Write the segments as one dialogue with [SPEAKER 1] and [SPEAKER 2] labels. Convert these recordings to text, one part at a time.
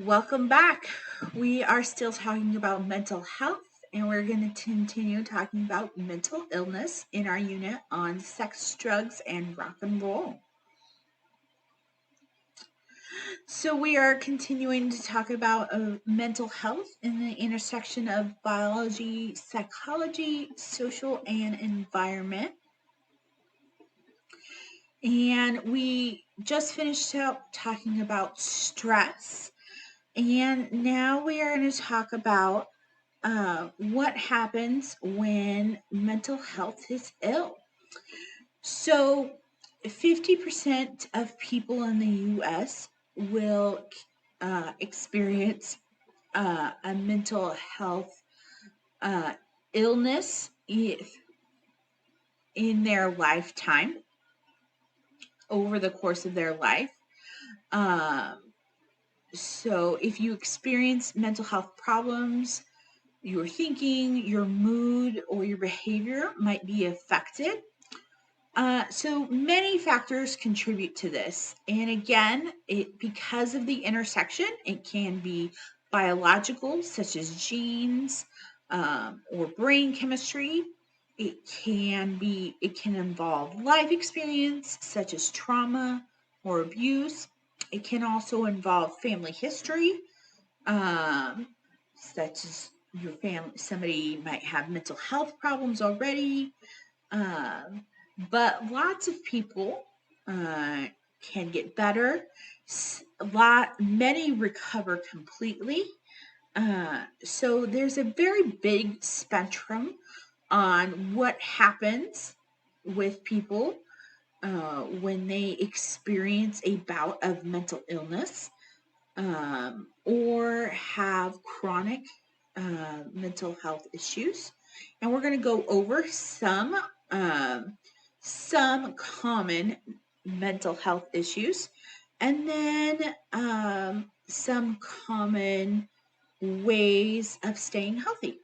[SPEAKER 1] Welcome back. We are still talking about mental health, and we're going to continue talking about mental illness in our unit on sex, drugs, and rock and roll. So, we are continuing to talk about mental health in the intersection of biology, psychology, social, and environment. And we just finished up talking about stress. And now we are going to talk about what happens when mental health is ill. So, 50% of people in the US will experience a mental health uh, illness in their lifetime, over the course of their life. Um, so, if you experience mental health problems, your thinking, your mood, or your behavior might be affected. So many factors contribute to this. And again, because of the intersection, it can be biological, such as genes or brain chemistry. It can involve life experience, such as trauma or abuse. It can also involve family history, um, such as your family, somebody might have mental health problems already. Um, but lots of people can get better. Many recover completely. So there's a very big spectrum on what happens with people when they experience a bout of mental illness or have chronic mental health issues. And we're going to go over some common mental health issues, and then some common ways of staying healthy.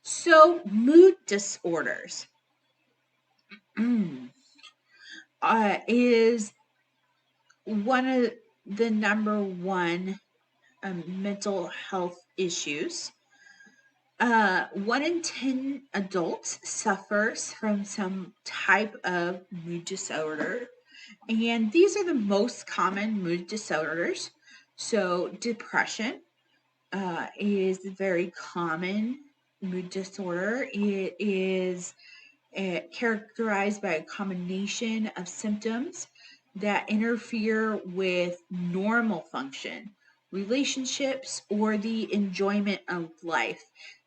[SPEAKER 1] So, mood disorders is one of the number one mental health issues. 1 in 10 adults suffers from some type of mood disorder, and these are the most common mood disorders. So, depression is a very common mood disorder. It is characterized by a combination of symptoms that interfere with normal function, relationships, or the enjoyment of life.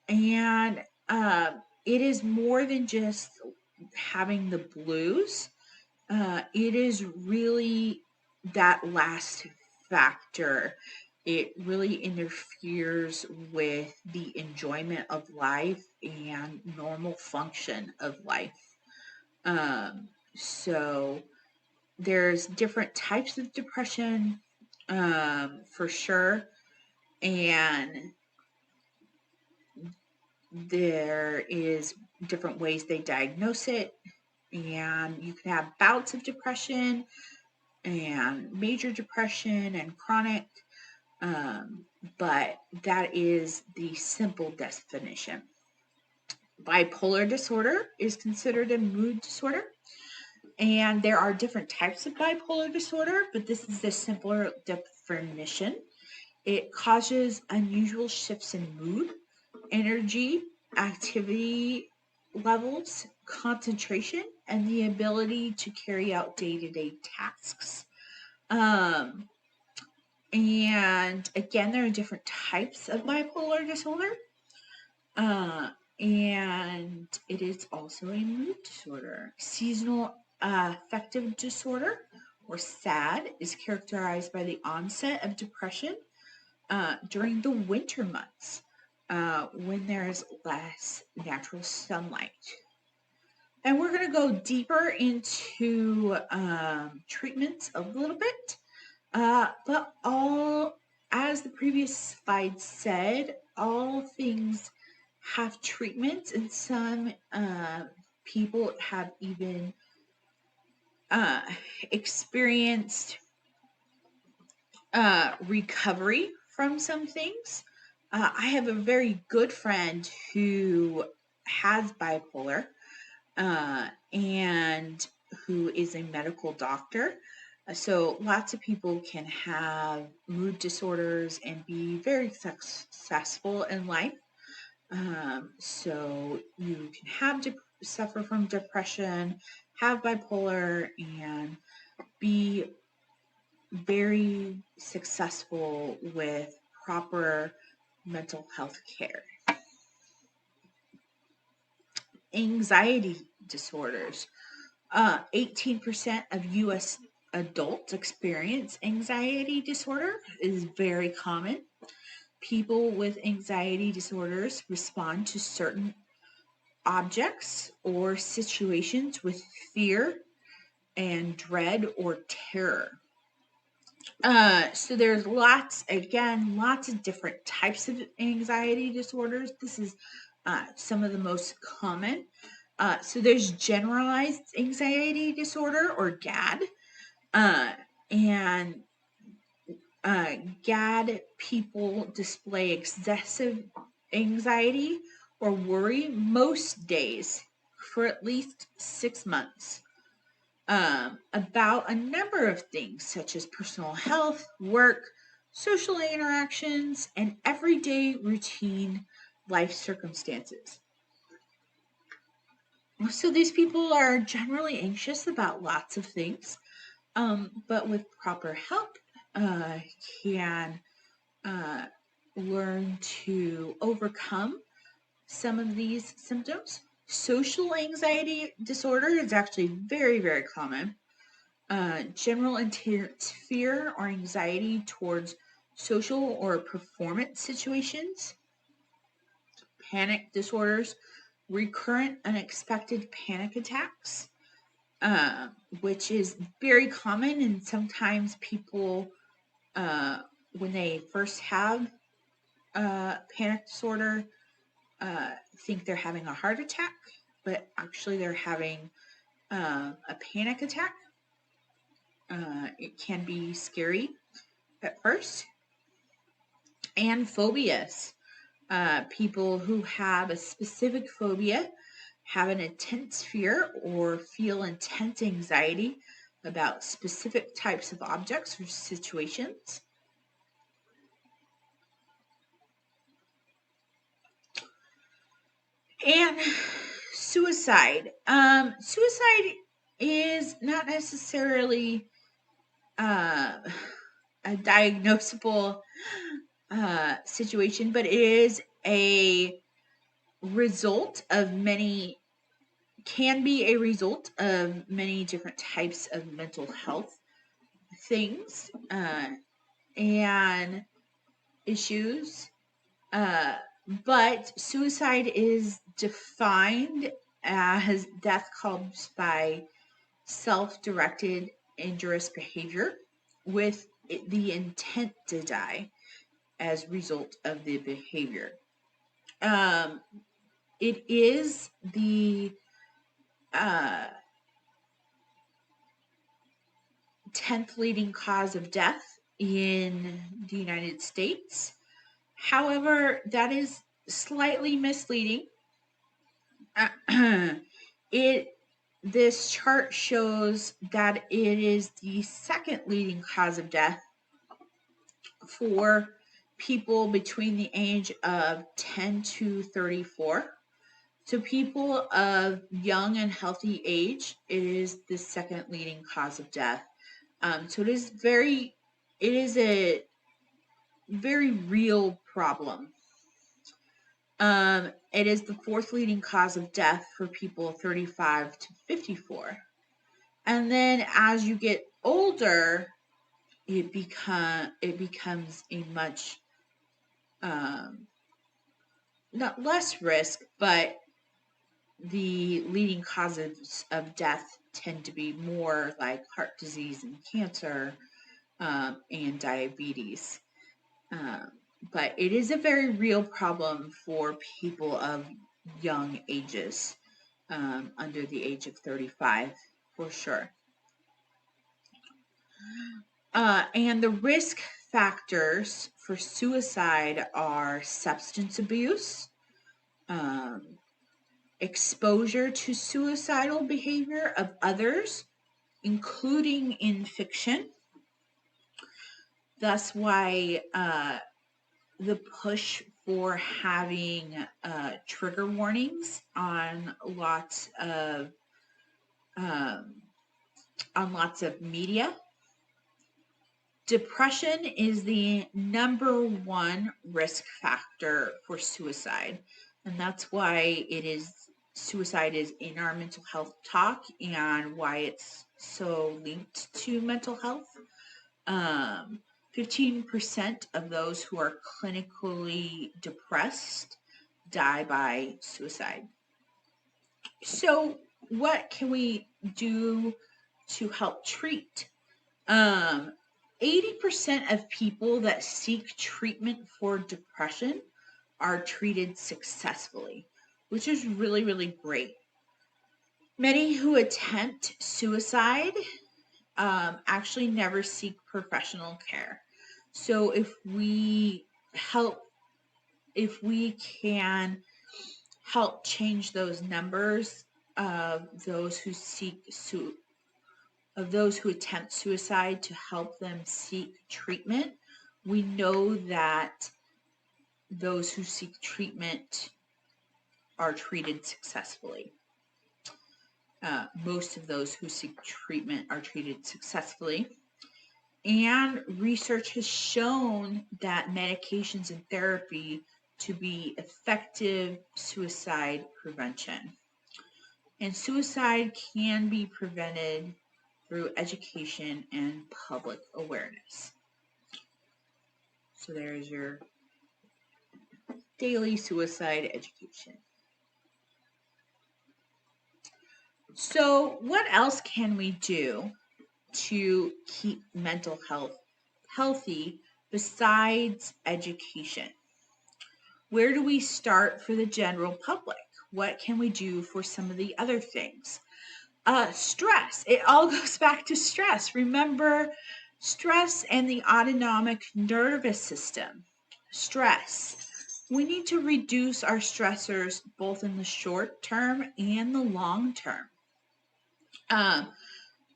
[SPEAKER 1] And it is more than just having the blues. It is really that last factor. It really interferes with the enjoyment of life and normal function of life. So there's different types of depression, for sure, and there is different ways they diagnose it, and you can have bouts of depression and major depression and chronic, but that is the simple definition. Bipolar disorder is considered a mood disorder, and there are different types of bipolar disorder, but this is the simpler definition. It causes unusual shifts in mood, energy, activity levels, concentration, and the ability to carry out day-to-day tasks. And again, there are different types of bipolar disorder. And it is also a mood disorder. Seasonal affective disorder, or SAD, is characterized by the onset of depression during the winter months when there's less natural sunlight. And we're going to go deeper into treatments a little bit. But as the previous slide said, all things have treatments, and some people have even experienced recovery from some things. I have a very good friend who has bipolar and who is a medical doctor. So lots of people can have mood disorders and be very successful in life. So you can have suffer from depression, have bipolar, and be very successful with proper mental health care. Anxiety disorders. 18% of U.S. adults experience anxiety disorder. It is very common. People with anxiety disorders respond to certain objects or situations with fear and dread or terror. So there's lots of different types of anxiety disorders. This is some of the most common. So there's generalized anxiety disorder, or GAD. And GAD people display excessive anxiety or worry most days for at least 6 months about a number of things such as personal health, work, social interactions, and everyday routine life circumstances. So these people are generally anxious about lots of things, but with proper help, can learn to overcome some of these symptoms. Social anxiety disorder is actually very, very common. General intense fear or anxiety towards social or performance situations. Panic disorders, recurrent unexpected panic attacks, which is very common, and sometimes people, when they first have panic disorder, think they're having a heart attack, but actually they're having a panic attack. It can be scary at first. And phobias. People who have a specific phobia have an intense fear or feel intense anxiety about specific types of objects or situations. And suicide. Suicide is not necessarily a diagnosable situation, but it is a result of many, can be a result of many different types of mental health things and issues. But suicide is defined as death caused by self-directed injurious behavior with the intent to die as a result of the behavior. It is the 10th leading cause of death in the United States. However, that is slightly misleading. This chart shows that it is the second leading cause of death for people between the age of 10 to 34. So people of young and healthy age, it is the second leading cause of death. So it is a very real problem. It is the fourth leading cause of death for people 35 to 54. And then as you get older, it becomes a much not less risk, but the leading causes of death tend to be more like heart disease and cancer and diabetes. But it is a very real problem for people of young ages, under the age of 35, for sure. And the risk factors for suicide are substance abuse, exposure to suicidal behavior of others, including in fiction. That's why the push for having trigger warnings on lots of media. Depression is the number one risk factor for suicide, and that's why suicide is in our mental health talk and why it's so linked to mental health. 15% of those who are clinically depressed die by suicide. So what can we do to help treat? 80% of people that seek treatment for depression are treated successfully, which is really, really great. Many who attempt suicide actually never seek professional care. So if we can help change those numbers of those who attempt suicide to help them seek treatment, we know that those who seek treatment are treated successfully. Most of those who seek treatment are treated successfully. And research has shown that medications and therapy to be effective suicide prevention. And suicide can be prevented through education and public awareness. So there's your daily suicide education. So what else can we do to keep mental health healthy besides education? Where do we start for the general public? What can we do for some of the other things? Stress. It all goes back to stress. Remember, stress and the autonomic nervous system. Stress. We need to reduce our stressors both in the short term and the long term.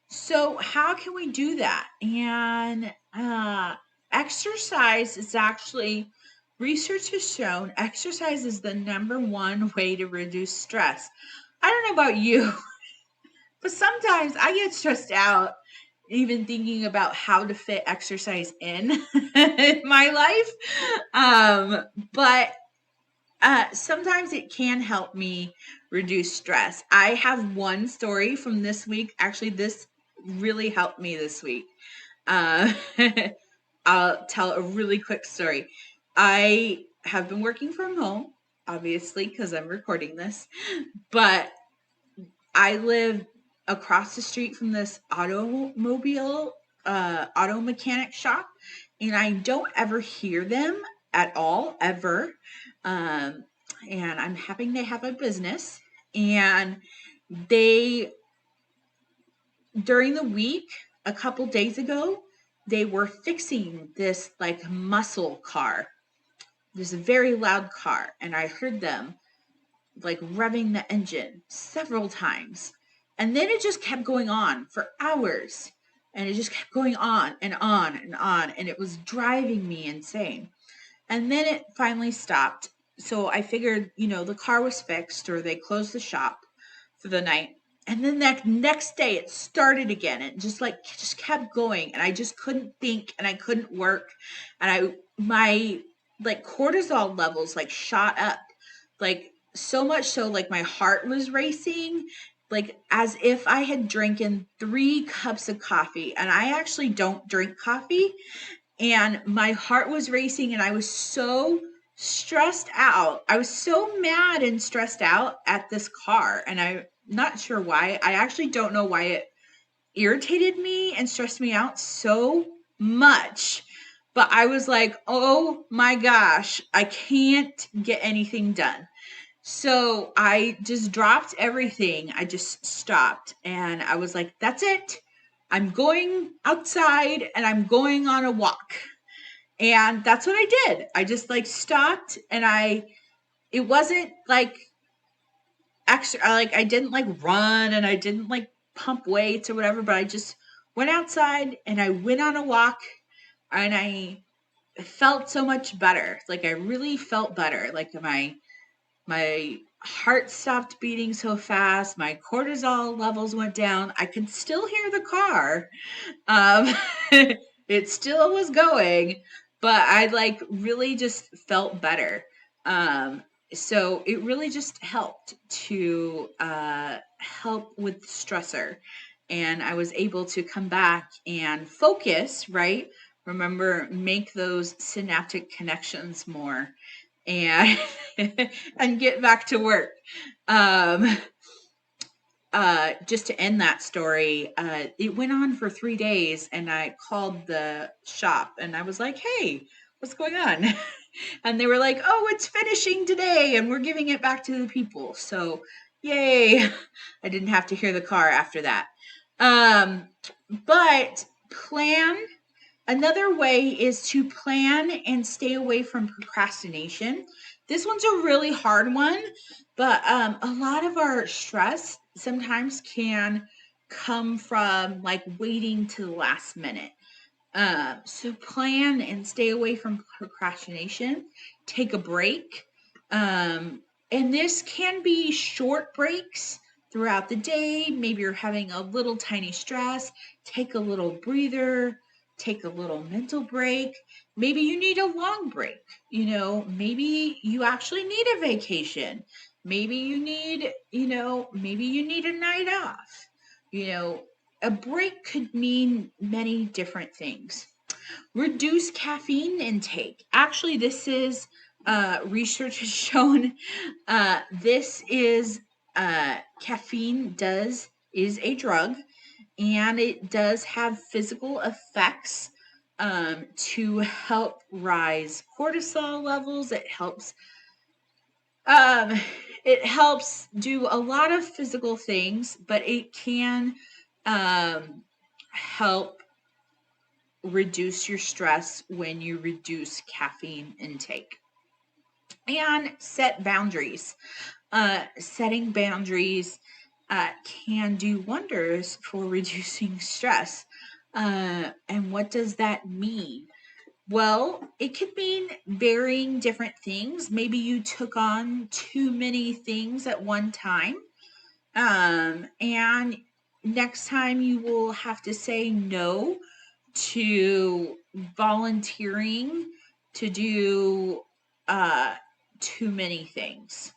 [SPEAKER 1] So how can we do that? And exercise is actually, research has shown exercise is the number one way to reduce stress. I don't know about you, but sometimes I get stressed out even thinking about how to fit exercise in my life. But sometimes it can help me reduce stress. I have one story from this week. Actually, this really helped me this week. I'll tell a really quick story. I have been working from home, obviously, because I'm recording this, but I live across the street from this auto mechanic shop, and I don't ever hear them at all, ever. And I'm happy they have a business, and during the week, a couple days ago, they were fixing this like muscle car. There's a very loud car, and I heard them like revving the engine several times. And then it just kept going on for hours. And it just kept going on and on and on. And it was driving me insane. And then it finally stopped. So I figured, the car was fixed, or they closed the shop for the night. And then that next day it started again. It just kept going. And I just couldn't think, and I couldn't work. And my cortisol levels shot up, so much so my heart was racing, as if I had drinking 3 cups of coffee. And I actually don't drink coffee. And my heart was racing, and I was so stressed out. I was so mad and stressed out at this car. And I'm not sure why. I actually don't know why it irritated me and stressed me out so much. But I was like, oh my gosh, I can't get anything done. So I just dropped everything. I just stopped, and I was like, that's it. I'm going outside and I'm going on a walk. And that's what I did. I just like stopped, and it wasn't like extra, like I didn't like run and I didn't like pump weights or whatever, but I just went outside and I went on a walk, and I felt so much better. Like I really felt better. Like my heart stopped beating so fast. My cortisol levels went down. I could still hear the car. Um, it still was going, but I like really just felt better. Um, so it really just helped to help with stressor. And I was able to come back and focus, right? Remember, make those synaptic connections more, and and get back to work. Um, just to end that story, it went on for 3 days, and I called the shop and I was like, "Hey, what's going on?" And they were like, "Oh, it's finishing today, and we're giving it back to the people." So, yay! I didn't have to hear the car after that. But plan. Another way is to plan and stay away from procrastination. This one's a really hard one, but a lot of our stress sometimes can come from like waiting to the last minute. So plan and stay away from procrastination. Take a break. And this can be short breaks throughout the day. Maybe you're having a little tiny stress. Take a little breather. Take a little mental break. Maybe you need a long break. Maybe you actually need a vacation. Maybe you need, maybe you need a night off. You know, a break could mean many different things. Reduce caffeine intake. Actually, this is research has shown this is caffeine is a drug, and it does have physical effects to help rise cortisol levels. Um, it helps do a lot of physical things, but it can help reduce your stress when you reduce caffeine intake. And set boundaries. Setting boundaries can do wonders for reducing stress. And what does that mean? Well, it could mean varying different things. Maybe you took on too many things at one time. And next time you will have to say no to volunteering to do too many things,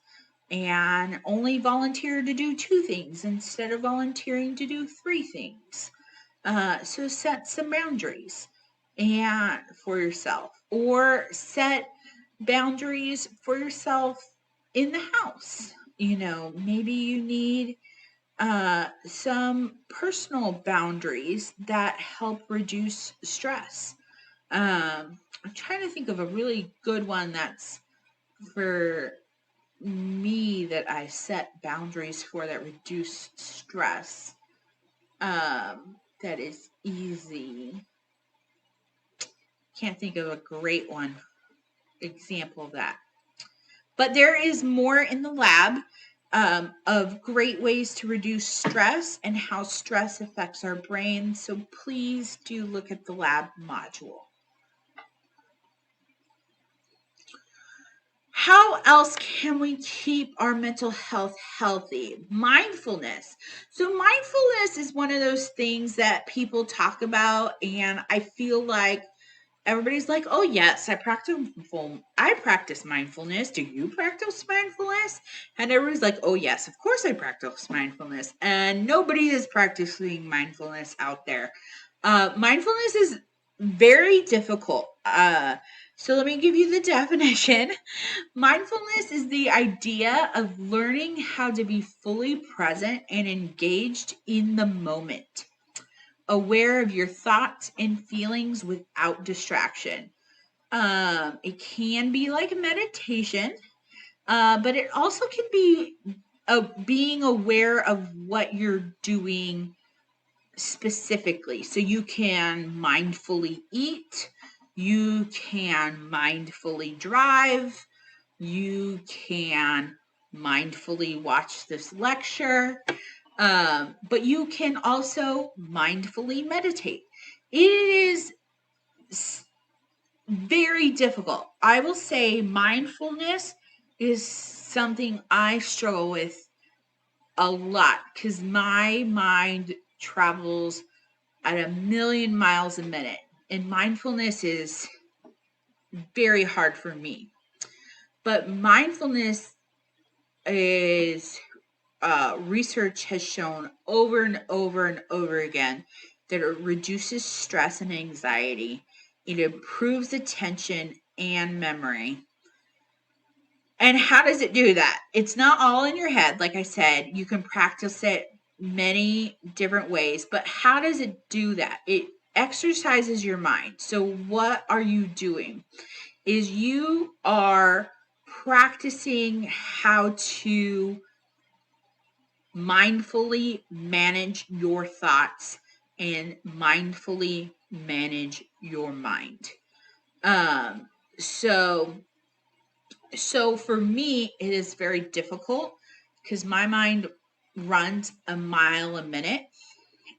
[SPEAKER 1] and only volunteer to do 2 things instead of volunteering to do 3 things. So set some boundaries and for yourself, or set boundaries for yourself in the house. Maybe you need some personal boundaries that help reduce stress. I'm trying to think of a really good one that's for me that I set boundaries for that reduce stress. That is easy. Can't think of a great one example of that. But there is more in the lab of great ways to reduce stress and how stress affects our brain. So please do look at the lab module. How else can we keep our mental health healthy? Mindfulness. So mindfulness is one of those things that people talk about, and I feel like everybody's like, "Oh yes, I practice mindfulness. Do you practice mindfulness?" And everybody's like, "Oh yes, of course I practice mindfulness." And nobody is practicing mindfulness out there. Mindfulness is very difficult. So let me give you the definition. Mindfulness is the idea of learning how to be fully present and engaged in the moment, aware of your thoughts and feelings without distraction. It can be like meditation, but it also can be being aware of what you're doing specifically. So you can mindfully eat, You can mindfully drive. You can mindfully watch this lecture. But you can also mindfully meditate. It is very difficult. I will say mindfulness is something I struggle with a lot because my mind travels at 1,000,000 miles a minute, and mindfulness is very hard for me. But mindfulness is research has shown over and over and over again that it reduces stress and anxiety. It improves attention and memory. And how does it do that? It's not all in your head. Like I said, you can practice it many different ways, but how does it do that? It exercises your mind. So what are you doing? Is you are practicing how to mindfully manage your thoughts and mindfully manage your mind. Um, so for me, it is very difficult because my mind runs a mile a minute,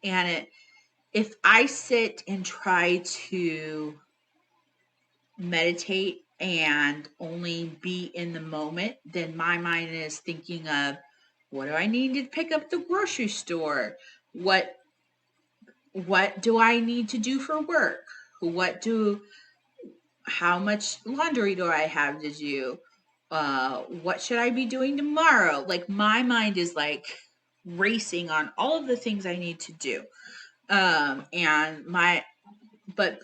[SPEAKER 1] and if I sit and try to meditate and only be in the moment, then my mind is thinking of, what do I need to pick up at the grocery store? What do I need to do for work? How much laundry do I have to do? What should I be doing tomorrow? Like my mind is like racing on all of the things I need to do. But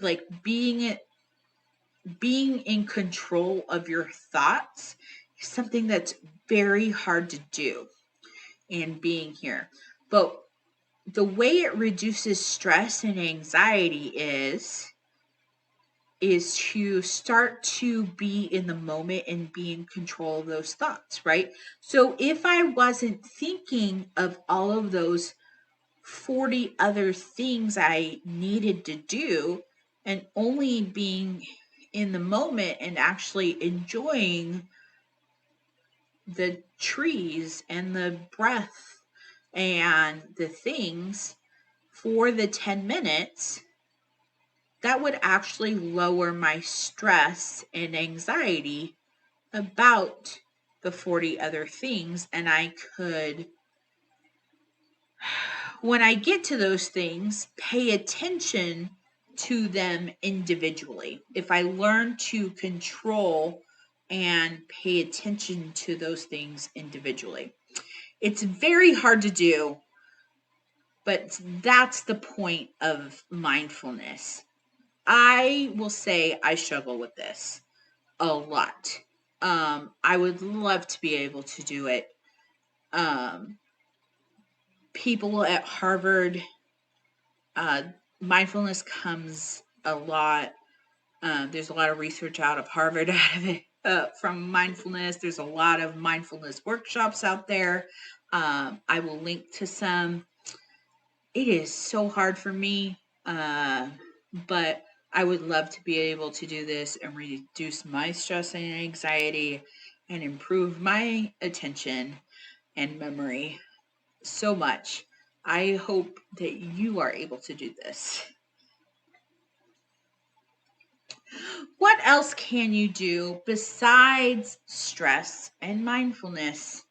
[SPEAKER 1] like being in control of your thoughts is something that's very hard to do in being here. But the way it reduces stress and anxiety is to start to be in the moment and be in control of those thoughts, right? So if I wasn't thinking of all of those 40 other things I needed to do and only being in the moment and actually enjoying the trees and the breath and the things for the 10 minutes, that would actually lower my stress and anxiety about the 40 other things. And I could, when I get to those things, pay attention to them individually. If I learn to control and pay attention to those things individually, it's very hard to do, but that's the point of mindfulness. I will say I struggle with this a lot. I would love to be able to do it. People at Harvard, mindfulness comes a lot. There's a lot of research out of Harvard out of it, from mindfulness. There's a lot of mindfulness workshops out there. I will link to some. It is so hard for me, but I would love to be able to do this and reduce my stress and anxiety and improve my attention and memory so much. I hope that you are able to do this. What else can you do besides stress and mindfulness?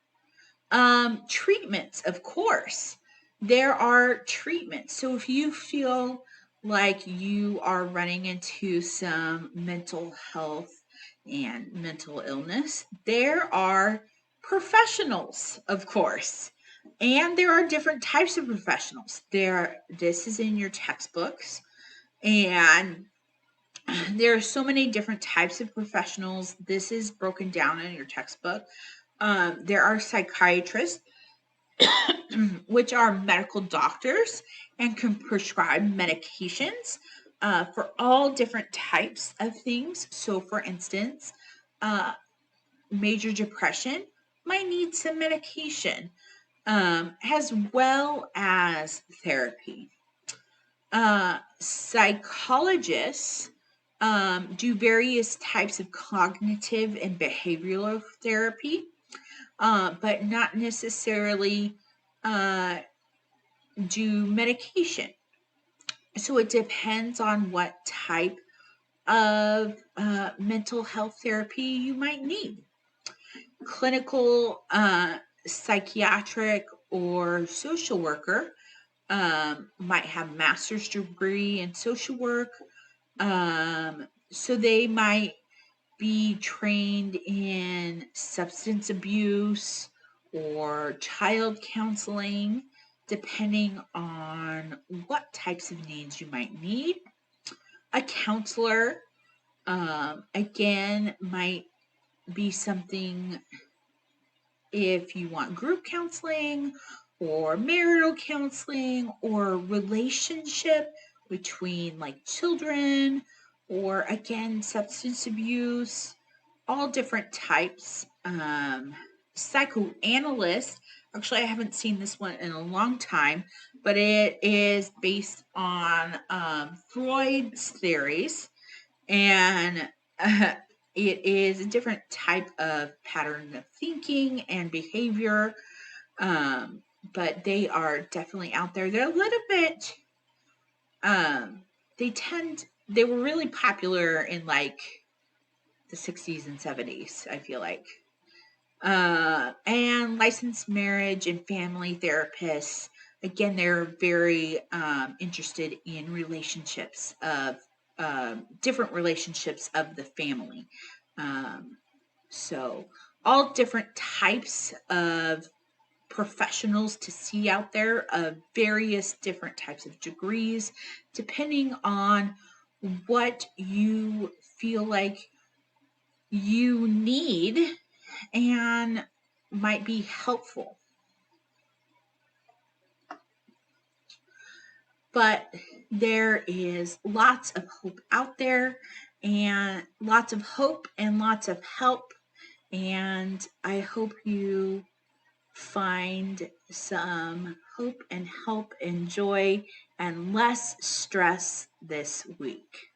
[SPEAKER 1] Treatments, of course. There are treatments. So if you feel like you are running into some mental health and mental illness, there are professionals, of course. And there are different types of professionals. This is in your textbooks, and there are so many different types of professionals. This is broken down in your textbook. There are psychiatrists, which are medical doctors and can prescribe medications for all different types of things. So, for instance, major depression might need some medication, as well as therapy. Psychologists do various types of cognitive and behavioral therapy, but not necessarily do medication. So it depends on what type of mental health therapy you might need. Clinical, psychiatric, or social worker might have master's degree in social work. So they might be trained in substance abuse or child counseling, depending on what types of needs you might need. A counselor, again, might be something if you want group counseling or marital counseling or relationship between like children or again substance abuse, all different types. Psychoanalyst, actually I haven't seen this one in a long time, but it is based on Freud's theories, and it is a different type of pattern of thinking and behavior, but they are definitely out there. They're a little bit, um, they were really popular in like the 60s and 70s, I feel like. And licensed marriage and family therapists, again, they're very interested in relationships of different relationships of the family. So, all different types of professionals to see out there of various different types of degrees, depending on what you feel like you need and might be helpful. But there is lots of hope out there, and lots of hope and lots of help. And I hope you find some hope and help and joy and less stress this week.